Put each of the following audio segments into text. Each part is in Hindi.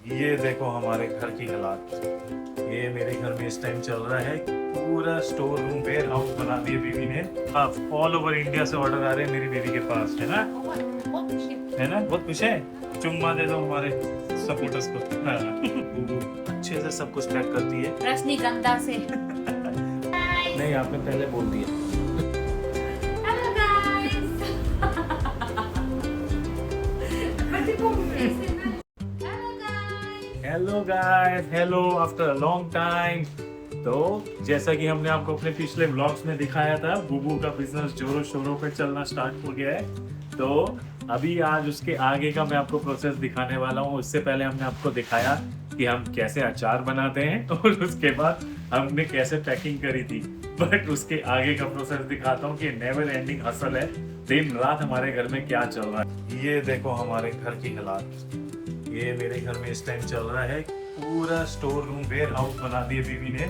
ये देखो हमारे घर की हालात। ये मेरे घर में इस टाइम चल रहा है, पूरा स्टोर रूम वेयर हाउस बना दिए बीवी ने। अब ऑल ओवर इंडिया से ऑर्डर आ रहे हैं मेरी बीवी के पास, है ना? है ना? बहुत खुश है। चुम्मा दे दो हमारे सपोर्टर्स को। हाँ। अच्छे से सब कुछ पैक कर दिए। रजनीगंधा से। नहीं, आपने पहले बोल दिया। Hello guys. Hello guys, hello after a long time. तो जैसा कि हमने आपको अपने पिछले व्लॉग्स में दिखाया था, बुबू का बिजनेस जोरों शोरों पे चलना स्टार्ट हो गया है। तो अभी आज उसके आगे का मैं आपको प्रोसेस दिखाने वाला हूँ। उससे पहले हमने आपको दिखाया कि हम कैसे अचार बनाते हैं और उसके बाद हमने कैसे पैकिंग करी थी। बट उसके आगे का प्रोसेस दिखाता हूँ कि नेवर एंडिंग हसल है। दिन रात हमारे घर में क्या चल रहा है, ये देखो हमारे घर की हालात। ये मेरे घर में इस टाइम चल रहा है, पूरा स्टोर रूम वेयर हाउस बना दिए बीवी ने।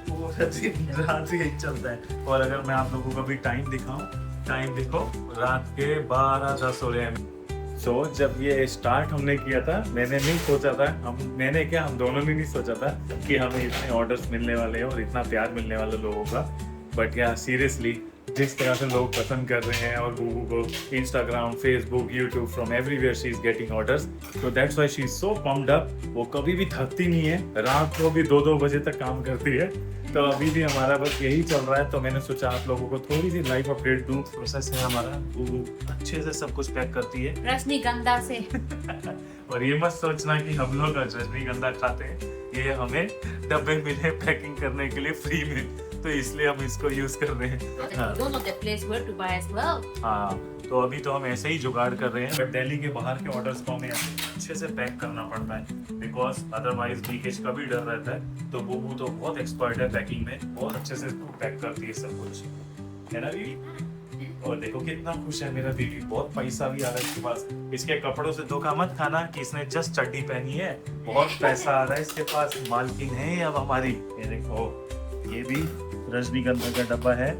पूरा दिन रात यही चलता है। और अगर मैं आप लोगों को भी टाइम दिखाऊं, टाइम देखो, रात के 12:10 हो रहे हैं। सो जब ये स्टार्ट हमने किया था, मैंने नहीं सोचा था, हम दोनों ने नहीं सोचा था कि हमें इतने ऑर्डर्स मिलने वाले हैं और इतना प्यार मिलने वाला लोगों का। बट या सीरियसली जिस तरह से लोग पसंद कर रहे हैं और बुबू को Instagram, Facebook, YouTube, from everywhere she is getting orders. तो that's why she is so pumped up. वो कभी भी थकती नहीं है, रात को भी 2-2 बजे तक काम करती है। तो अभी भी हमारा बस यही चल रहा है। तो मैंने सोचा आप लोगों को थोड़ी सी लाइफ अपडेट दूं। प्रोसेस है हमारा, बुबू अच्छे से सब कुछ पैक करती है। रजनीगंधा से। और ये मत सोचना कि हम लोग रजनीगंधा खाते हैं, ये हमें डब्बे मिले पैकिंग करने के लिए फ्री में, तो इसलिए हम इसको यूज कर रहे हैं। हाँ। Don't know the place where to buy as well. हाँ, तो अभी तो हम ऐसे ही जुगाड़ कर रहे हैं। बट दिल्ली के बाहर के ऑर्डर्स को हमें अच्छे से पैक करना पड़ता है, बिकॉज अदरवाइज लीकेज का भी डर रहता है। तो बुबू तो बहुत एक्सपर्ट है पैकिंग में, बहुत अच्छे से पैक करती है सब कुछ, है ना बीवी? और देखो कितना खुश है मेरा बीवी, बहुत पैसा भी आ रहा है इसके पास। इसके कपड़ों से धोखा मत खाना कि इसने जस्ट चड्डी पहनी है, बहुत पैसा आ रहा है इसके पास, मालकिन है अब हमारी। ये देखो, ये भी रजनीगंधा का डब्बा है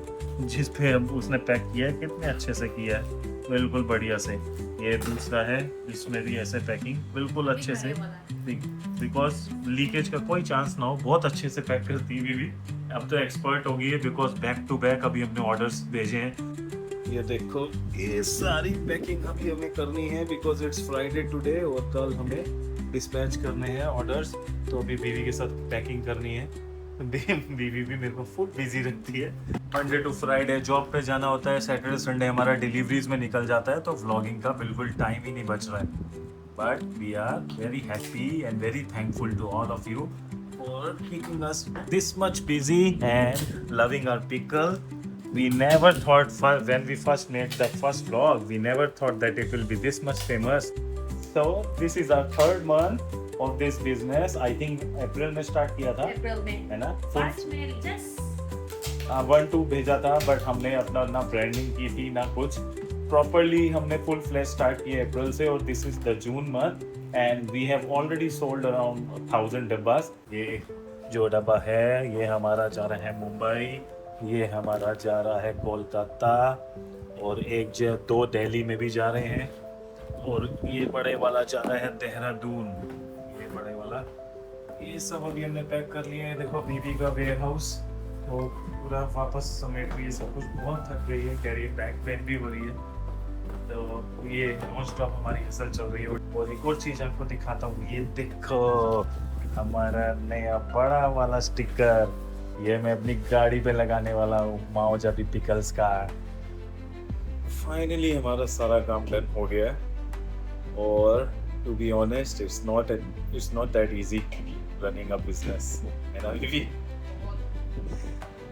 जिस पे अब उसने पैक किया है, कितने अच्छे से किया है, बिल्कुल बढ़िया से। ये दूसरा है, इसमें भी ऐसे पैकिंग बिल्कुल अच्छे से, बिकॉज लीकेज का कोई चांस ना हो, बहुत अच्छे से पैक करती है बीवी। अब तो एक्सपर्ट हो गई है, बिकॉज बैक टू बैक अभी हमने ऑर्डर्स भेजे हैं। ये देखो, ये सारी पैकिंग अभी हमें करनी है, बिकॉज इट्स फ्राइडे टुडे और कल हमें डिस्पैच करने हैं ऑर्डर्स। तो अभी बीवी के साथ पैकिंग करनी है। बीवी भी मेरे को फुल बिजी रखती है। मंडे टू फ्राइडे जॉब पे जाना होता है, सैटरडे संडे हमारा डिलीवरीज में निकल जाता है, तो व्लॉगिंग का बिल्कुल टाइम ही नहीं बच रहा है। But we are very happy and very thankful to all of you for keeping us this much busy and loving our pickle. We never thought when we first made the first vlog, we never thought that it will be this much famous. So this is our third month of this business. I think अप्रैल में स्टार्ट किया था, April में। है ना? March में just 1-2 भेजा था, बट हमने अपना ना ब्रांडिंग की थी ना कुछ। प्रॉपरली हमने फुल फ्लैश स्टार्ट किया अप्रैल से, और this is the June month and we have already sold around 1000 डब्बास। ये जो डब्बा है ये हमारा जा रहा है मुंबई, ये हमारा जा रहा है कोलकाता, और दो दिल्ली में भी जा रहे हैं, और ये बड़े वाला जा रहा है देहरादून। ये बड़े वाला, ये सब अभी हमने पैक कर लिए हैं। देखो बीबी का वेयर हाउस तो पूरा वापस समेट रही है सब कुछ, बहुत थक गई है, कैरी बैक पेन भी हो रही है। तो ये नॉन स्टॉप हमारी हसल चल रही है। और एक और चीज़ आपको दिखाता हूँ, ये देखो हमारा नया बड़ा वाला स्टिकर, ये मैं अपनी गाड़ी पे लगाने वाला हूँ, माओजाबी पिकल्स का। फाइनली हमारा सारा काम डन हो गया है, और to be honest it's not that easy running a business, है ना बीवी?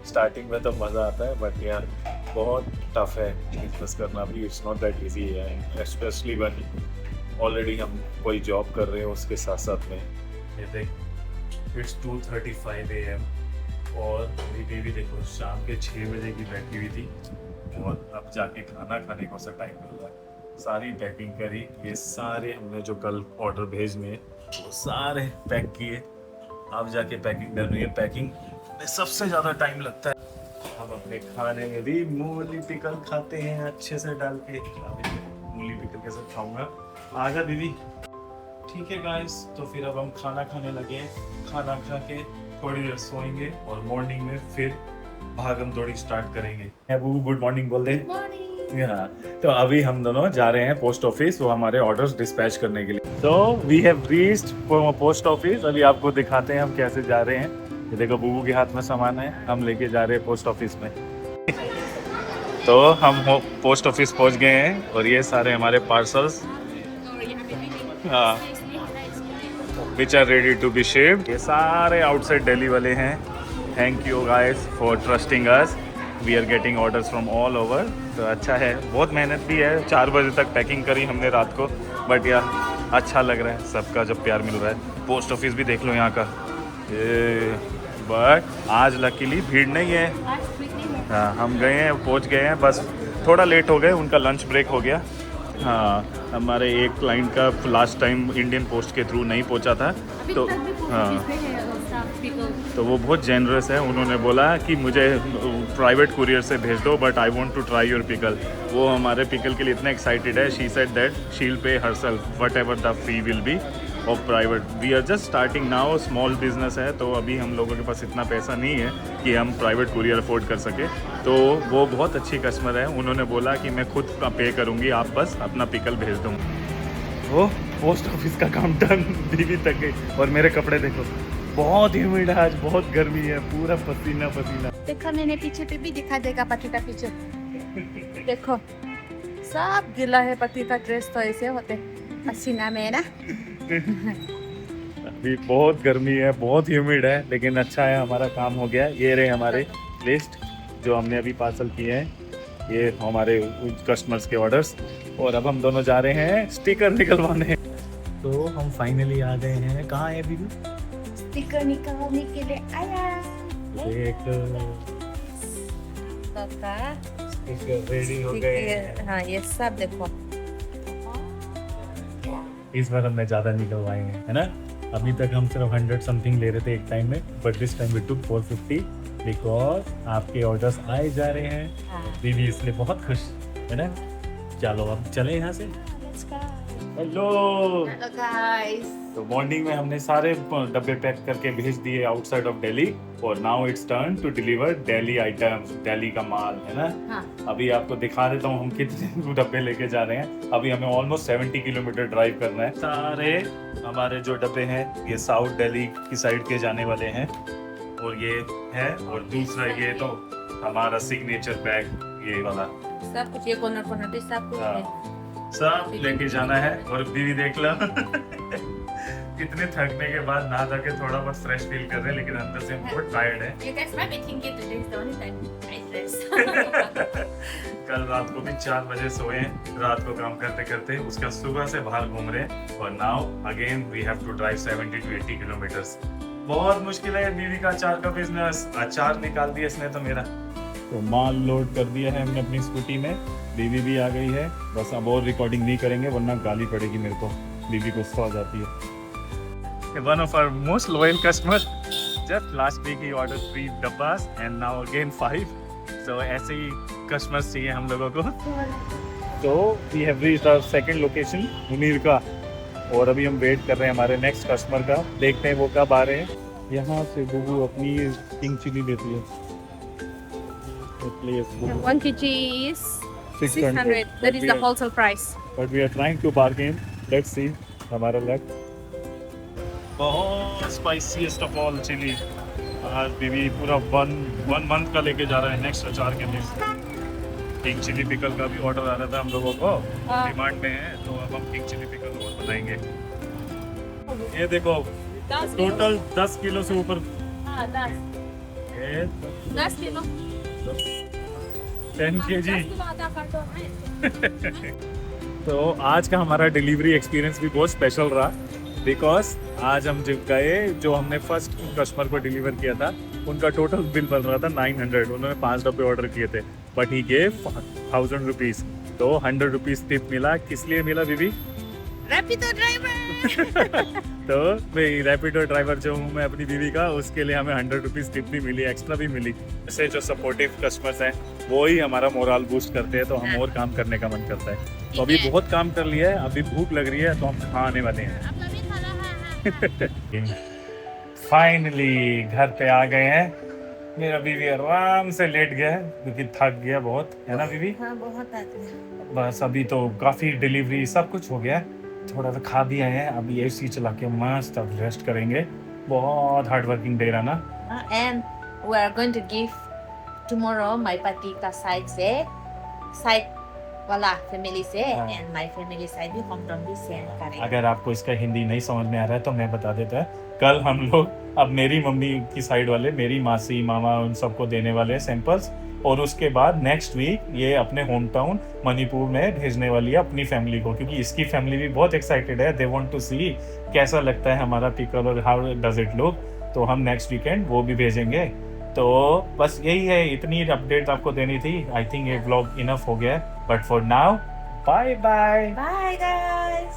स्टार्टिंग में तो मज़ा आता है, बट यार बहुत टफ है बिजनेस करना भी। इट्स नॉट दैट इजी है, स्पेशली वन ऑलरेडी हम कोई जॉब कर रहे हैं उसके साथ साथ में। ये देख, इट्स 2:35 AM और मेरी बेबी देखो शाम के 6 बजे की बैठी हुई थी, और अब जाके खाना खाने को सा टाइम मिल रहा है। सारी पैकिंग करी, ये सारे हमने जो कल ऑर्डर भेजने वो सारे पैक किए, अब जाके पैकिंग कर रही है। पैकिंग में सबसे ज़्यादा टाइम लगता है। हम अपने खाने में भी मूली पिकल खाते हैं अच्छे से डाल के। अभी मूली पिकल के साथ खाऊंगा। आजा बीवी, ठीक है गाइस, तो फिर अब हम खाना खाने लगे। खाना खा के थोड़ी देर सोएंगे और मॉर्निंग में फिर भागम दौड़ी स्टार्ट करेंगे। गुड मॉर्निंग बोल दे। Morning. हाँ, तो अभी हम दोनों जा रहे हैं पोस्ट ऑफिस, वो हमारे ऑर्डर्स डिस्पैच करने के लिए। तो we have reached post office. अभी आपको दिखाते हैं हम कैसे जा रहे हैं। ये देखो बुबू के हाथ में सामान है, हम लेके जा रहे हैं पोस्ट ऑफिस में। तो हम पोस्ट ऑफिस पहुंच गए हैं और ये सारे हमारे parcels which are ready to be shipped. ये सारे आउटसाइड दिल्ली वाले हैं। Thank you guys for trusting us. We are getting orders from all over. तो अच्छा है, बहुत मेहनत भी है। 4 बजे तक पैकिंग करी हमने रात को, बट यार अच्छा लग रहा है सबका जब प्यार मिल रहा है। पोस्ट ऑफिस भी देख लो यहाँ का। बट आज लकीली भीड़ नहीं है। हाँ, हम गए हैं, पहुँच गए हैं, बस थोड़ा लेट हो गए, उनका लंच ब्रेक हो गया। हाँ, हमारे एक क्लाइंट का लास्ट टाइम इंडियन पोस्ट के थ्रू नहीं पहुँचा था, तो हाँ, तो वो बहुत जेनरस है। उन्होंने बोला कि मुझे प्राइवेट कुरियर से भेज दो, but I want to try your pickle. वो हमारे पिकल के लिए इतना एक्साइटेड है। She said that she will pay herself whatever the fee will be of private. We are just starting now, small business है, तो अभी हम लोगों के पास इतना पैसा नहीं है कि हम प्राइवेट कुरियर अफोर्ड कर सके। तो वो बहुत अच्छी कस्टमर है। उन्होंने बोला कि मैं खुद पे करूँगी, आप बस अपना पिकल भेज दो। वो पोस्ट ऑफिस का काम डन, दीदी तक गई। और मेरे कपड़े देखो, बहुत ह्यूमिड है आज, बहुत गर्मी है, पूरा पसीना पसीना। देखो मैंने पीछे पे भी दिखा देगा पति का पीछे। देखो सब गीला है, पति का ड्रेस तो ऐसे होते पसीना में ना। अभी बहुत गर्मी है, बहुत ह्यूमिड है, लेकिन अच्छा है हमारा काम हो गया। ये रहे हमारे लिस्ट जो हमने अभी पार्सल किए हैं, ये हमारे कस्टमर्स के ऑर्डर्स। और अब हम दोनों जा रहे हैं स्टिकर निकलवाने। तो हम फाइनली आ गए हैं। कहाँ है दीदी? स्टिकर निकालने के लिए आया। एक स्टिकर रेडी हो गए हैं। हाँ, ये सब देखो। इस बार हमने ज़्यादा निकलवाएंगे, है ना। अभी तक हम सिर्फ 100 समथिंग ले रहे थे एक टाइम में, but this time we took 450 because आपके ऑर्डर्स आए जा रहे हैं। हाँ। दीदी इसलिए बहुत खुश है ना। चलो अब चले यहाँ से। Hello hello guys. तो मॉर्निंग में हमने सारे डब्बे पैक करके भेज दिए आउटसाइड ऑफ दिल्ली, और now it's turn to deliver Delhi items, Delhi का माल, है ना। हाँ। अभी आपको दिखा देता हूँ हम कितने डब्बे लेके जा रहे हैं। अभी हमें ऑलमोस्ट 70 किलोमीटर ड्राइव करना है। सारे हमारे जो डब्बे हैं ये साउथ दिल्ली की साइड के जाने वाले हैं, और ये है, और दूसरा ये तो हमारा सिग्नेचर बैग, ये वाला सब कुछ, ये कोना कोना पे सब कुछ है। सब लेके जाना है। और दीदी देख लो कितने थकने के बाद नहा धो के थोड़ा बहुत फ्रेश फील कर रहे हैं, लेकिन अंदर से हम बहुत टायर्ड है। You guys might be thinking today is the only time I dress. कल रात को भी 4 बजे सोए, रात को काम करते करते, उसका सुबह से बाहर घूम रहे हैं, और now again we have to drive 70 to 80 kilometres. बहुत मुश्किल है दीदी का अचार का बिजनेस। अचार निकाल दिया इसने तो मेरा। तो माल लोड कर दिया है हमने अपनी स्कूटी में। दीदी भी आ गई है, बस अब और रिकॉर्डिंग नहीं करेंगे वरना गाली पड़ेगी मेरे को। दीदी गुस्सा हो जाती है। One of our most loyal customers, just last week he ordered 3 dabbas and now again 5. So ऐसे ही कस्टमर्स चाहिए हम लोगों को। तो we have reached our second location, Munir का, और अभी हम वेट कर रहे हैं हमारे नेक्स्ट कस्टमर का। देखते हैं वो कब आ रहे हैं। यहाँ से बुबू अपनी किंग चिली देती है। One kg is 600. That is the wholesale price. But we are trying to bargain. Let's see हमारा लक। बहुत स्पाइसीएस्ट ऑफ ऑल चिली। आज दीदी पूरा वन मंथ का लेके जा रहा है नेक्स्ट अचार के लिए। किंग चिली पिकल का भी ऑर्डर आ रहा था हम लोगों को, डिमांड में है, तो अब हम किंग चिली पिकल और बनाएंगे। ये देखो टोटल 10 किलो से ऊपर। हाँ, 10 किलो। 10 kg। 10 किलो आधा कार्टन है। तो आज का हमारा डिलीवरी एक्सपीरियंस भी बहुत स्पेशल रहा, बिकॉज आज हम जब गए, जो हमने फर्स्ट कस्टमर को डिलीवर किया था, उनका टोटल बिल बन रहा था 900। उन्होंने 5 डब्बे ऑर्डर किए थे, बट ही गेव 1000 रुपीज़। तो 100 रुपीज़ टिप मिला। किस लिए मिला बीबी? रैपिडो ड्राइवर। तो भाई रैपिडो ड्राइवर जो हूँ मैं अपनी बीवी का, उसके लिए हमें 100 रुपीज़ टिप भी मिली, एक्स्ट्रा भी मिली। ऐसे जो सपोर्टिव कस्टमर्स हैं वो ही हमारा मोरल बूस्ट करते हैं, तो हम और काम करने का मन करता है। तो अभी बहुत काम कर लिया है, अभी भूख लग रही है, तो हम खाने वाले हैं। फाइनली घर पे आ गए हैं। मेरा बीवी आराम से लेट गया है क्योंकि थक गया बहुत, है ना बीवी? हाँ बहुत आते हैं। बस अभी तो काफी डिलीवरी सब कुछ हो गया है, थोड़ा सा खा भी आए हैं, अभी एसी चला के मस्त अब रेस्ट करेंगे। बहुत हार्ड वर्किंग डे रहा ना। And we are going to give tomorrow my pati का side वाला family से हाँ। and my family side भी hometown भी send करेंगे। अगर आपको इसका हिंदी नहीं समझ में आ रहा है तो मैं बता देता है। कल हम लोग अब मेरी मम्मी की साइड वाले, मेरी मासी मामा उन सबको देने वाले हैं सैंपल्स, और उसके बाद नेक्स्ट वीक ये अपने होम टाउन मणिपुर में भेजने वाली है अपनी फैमिली को, क्योंकि इसकी फैमिली भी बहुत एक्साइटेड है। दे वांट टू सी कैसा लगता है हमारा पिकल और हाउ डज इट लुक। तो हम नेक्स्ट वीकेंड वो भी भेजेंगे। तो बस यही है, इतनी अपडेट आपको देनी थी। आई थिंक ये व्लॉग इनफ हो गया है, but for now bye bye. Bye guys!